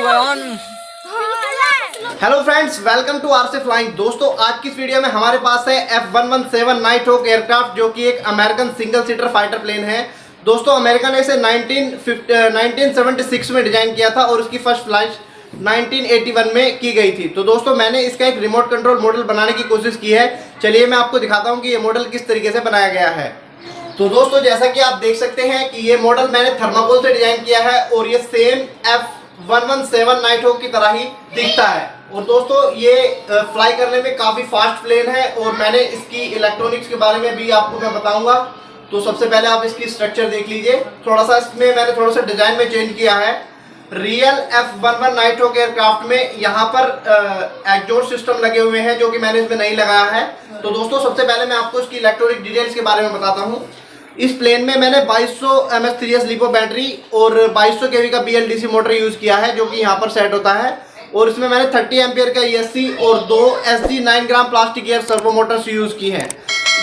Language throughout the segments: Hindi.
On. Hello friends, welcome to RC flying. दोस्तों, आज की इस वीडियो में हमारे पास है F-117 नाइट हॉक एयरक्राफ्ट, जो कि एक American single seater fighter plane है। दोस्तों, अमेरिका ने इसे 1976 में डिजाइन किया था और इसकी फर्स्ट फ्लाइट 1981 में की गई थी। तो दोस्तों, मैंने इसका एक रिमोट कंट्रोल मॉडल बनाने की कोशिश की है। चलिए मैं आपको दिखाता हूँ कि ये मॉडल किस तरीके से बनाया गया है। तो दोस्तों, जैसा कि आप देख सकते हैं कि ये मॉडल मैंने थर्माकोल से डिजाइन किया है और ये सेम F-117 नाइट हॉक की तरह ही दिखता है। और दोस्तों, ये फ्लाई करने में काफ़ी फास्ट प्लेन है और मैंने इसकी इलेक्ट्रॉनिक्स के बारे में भी आपको मैं बताऊंगा। तो सबसे पहले आप इसकी स्ट्रक्चर देख लीजिए। थोड़ा सा इसमें मैंने थोड़ा सा डिजाइन में चेंज किया है। Real F-11 night hoc aircraft में यहाँ पर एग्जॉस्ट सिस्टम लगे हुए हैं, जो कि मैंने इसमें नहीं लगाया है। तो दोस्तों, सबसे पहले मैं आपको इसकी इलेक्ट्रॉनिक डिटेल्स के बारे में बताता हूँ। इस प्लेन में मैंने 2200 mAh लिपो बैटरी और 2200 kV का BLDC मोटर यूज किया है, जो कि यहाँ पर सेट होता है। और इसमें मैंने 30 एम्पियर का ESC और 2 SG 9 gram plastic air servo motors use की हैं।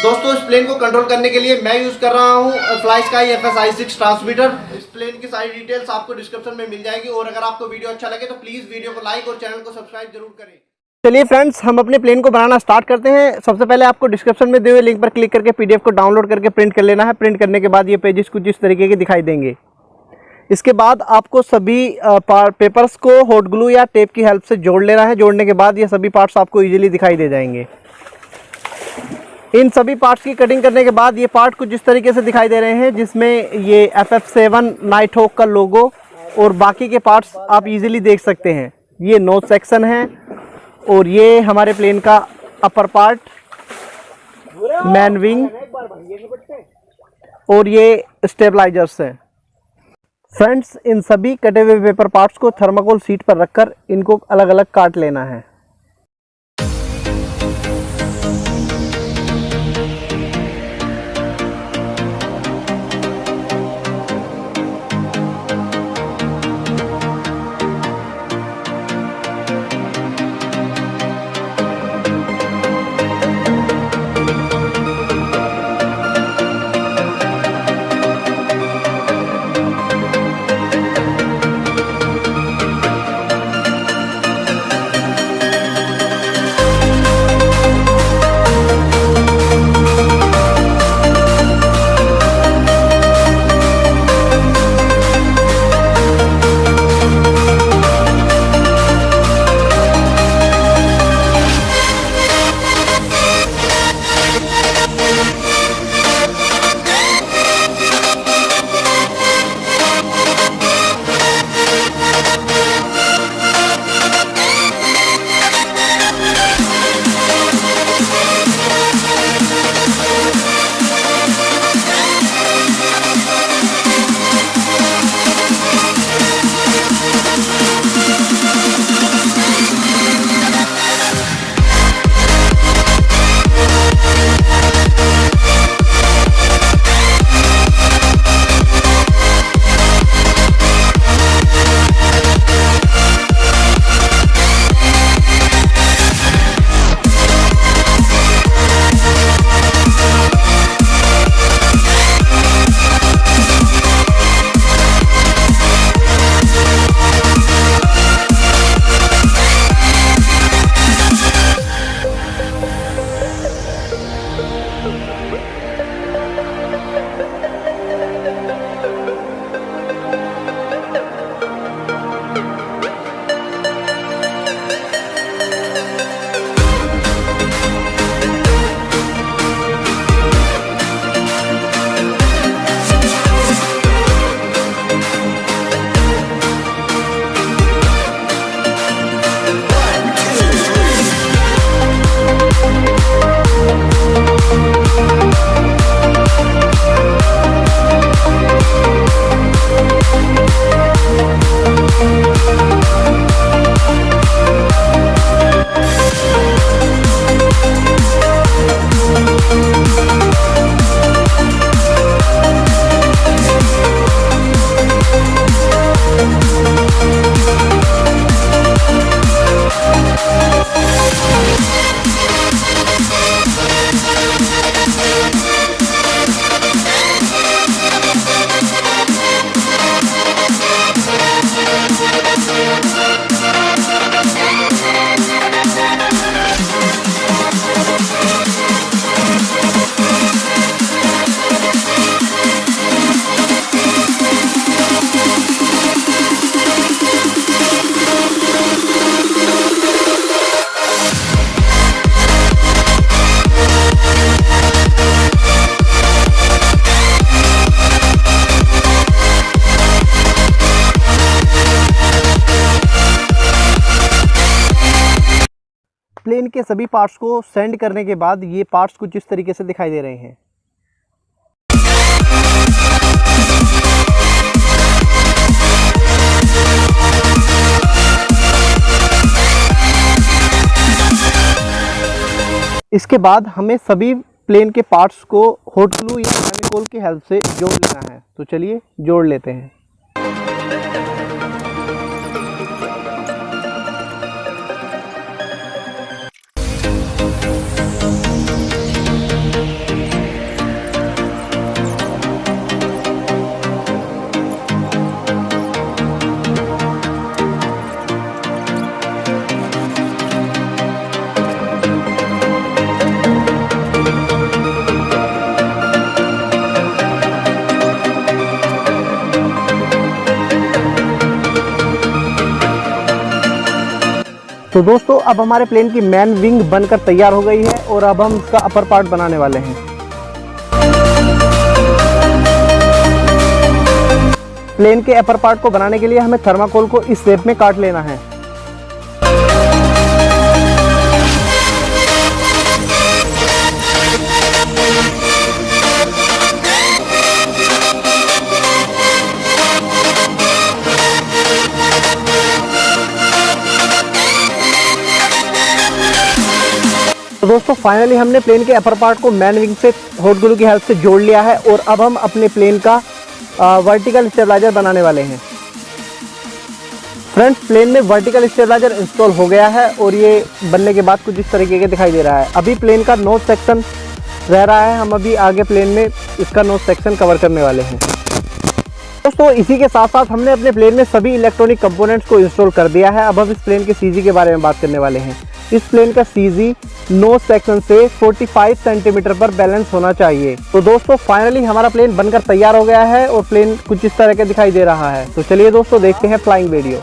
दोस्तों, इस प्लेन को कंट्रोल करने के लिए मैं यूज कर रहा हूँ फ्लाई स्काई FS-i6 ट्रांसमीटर। इस प्लेन की सारी डिटेल्स आपको डिस्क्रिप्शन में मिल जाएगी। और अगर आपको वीडियो अच्छा लगे तो प्लीज वीडियो को लाइक और चैनल को सब्सक्राइब जरूर करें। चलिए फ्रेंड्स, हम अपने प्लेन को बनाना स्टार्ट करते हैं। सबसे पहले आपको डिस्क्रिप्शन में दिए हुए लिंक पर क्लिक करके PDF को डाउनलोड करके प्रिंट कर लेना है। प्रिंट करने के बाद ये पेजेस कुछ इस तरीके के दिखाई देंगे। इसके बाद आपको सभी पेपर्स को हॉट ग्लू या टेप की हेल्प से जोड़ लेना है। जोड़ने के बाद ये सभी पार्ट्स आपको इजीली दिखाई दे जाएंगे। इन सभी पार्ट्स की कटिंग करने के बाद ये पार्ट कुछ इस तरीके से दिखाई दे रहे हैं, जिसमें ये FF-7 नाइट हॉक का लोगो और बाकी के पार्ट्स आप इजीली देख सकते हैं। ये नोज सेक्शन है और ये हमारे प्लेन का अपर पार्ट, मैन विंग और ये स्टेबलाइजर्स हैं। फ्रेंड्स, इन सभी कटे हुए पेपर पार्ट्स को थर्माकोल शीट पर रखकर इनको अलग अलग काट लेना है। प्लेन के सभी पार्ट्स को सेंड करने के बाद ये पार्ट्स कुछ इस तरीके से दिखाई दे रहे हैं। इसके बाद हमें सभी प्लेन के पार्ट्स को हॉट ग्लू या फेविकोल की हेल्प से जोड़ लेना है। तो चलिए जोड़ लेते हैं। तो दोस्तों अब हमारे प्लेन की मेन विंग बनकर तैयार हो गई है और अब हम इसका अपर पार्ट बनाने वाले हैं। प्लेन के अपर पार्ट को बनाने के लिए हमें थर्माकोल को इस शेप में काट लेना है। तो दोस्तों फाइनली हमने प्लेन के अपर पार्ट को मैन विंग से हॉट ग्लू की हेल्प से जोड़ लिया है और अब हम अपने प्लेन का वर्टिकल स्टेबलाइजर बनाने वाले हैं। फ्रेंड्स प्लेन में वर्टिकल स्टेबलाइजर इंस्टॉल हो गया है और ये बनने के बाद कुछ इस तरीके के दिखाई दे रहा है। अभी प्लेन का नोज सेक्शन रह रहा है, हम अभी आगे प्लेन में इसका नोज सेक्शन कवर करने वाले हैं। दोस्तों इसी के साथ साथ हमने अपने प्लेन में सभी इलेक्ट्रॉनिक कंपोनेंट्स को इंस्टॉल कर दिया है। अब हम इस प्लेन के सीजी के बारे में बात करने वाले हैं। इस प्लेन का सीजी नोज सेक्शन से 45 सेंटीमीटर पर बैलेंस होना चाहिए। तो दोस्तों फाइनली हमारा प्लेन बनकर तैयार हो गया है और प्लेन कुछ इस तरह का दिखाई दे रहा है। तो चलिए दोस्तों देखते हैं फ्लाइंग वीडियो।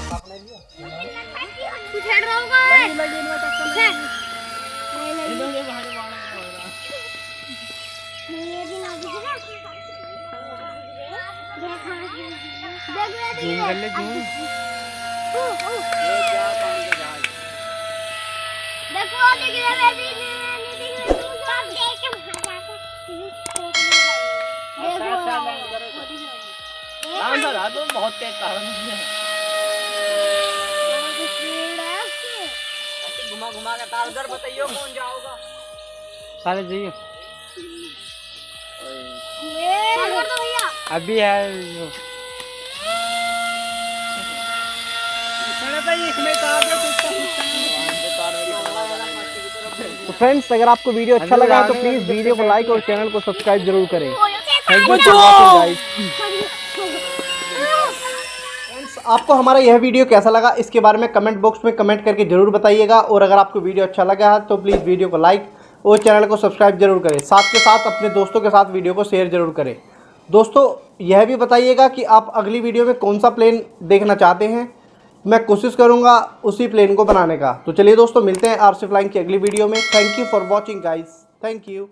बहुत तेज घुमा घुमा के तार उधर बताइयो कौन जाओगा। सारे जाइए अभी है तो फ्रेंड्स अगर आपको वीडियो अच्छा लगा तो प्लीज वीडियो को लाइक और चैनल को सब्सक्राइब जरूर करें। Thank you for watching guys. आपको हमारा यह वीडियो कैसा लगा इसके बारे में कमेंट बॉक्स में कमेंट करके जरूर बताइएगा और अगर आपको वीडियो अच्छा लगा है तो प्लीज़ वीडियो को लाइक और चैनल को सब्सक्राइब जरूर करें। साथ के साथ अपने दोस्तों के साथ वीडियो को शेयर जरूर करें। दोस्तों यह भी बताइएगा कि आप अगली वीडियो में कौन सा प्लेन देखना चाहते हैं, मैं कोशिश करूँगा उसी प्लेन को बनाने का। तो चलिए दोस्तों मिलते हैं आरसी फ्लाइंग की अगली वीडियो में। Thank you for watching guys. Thank you.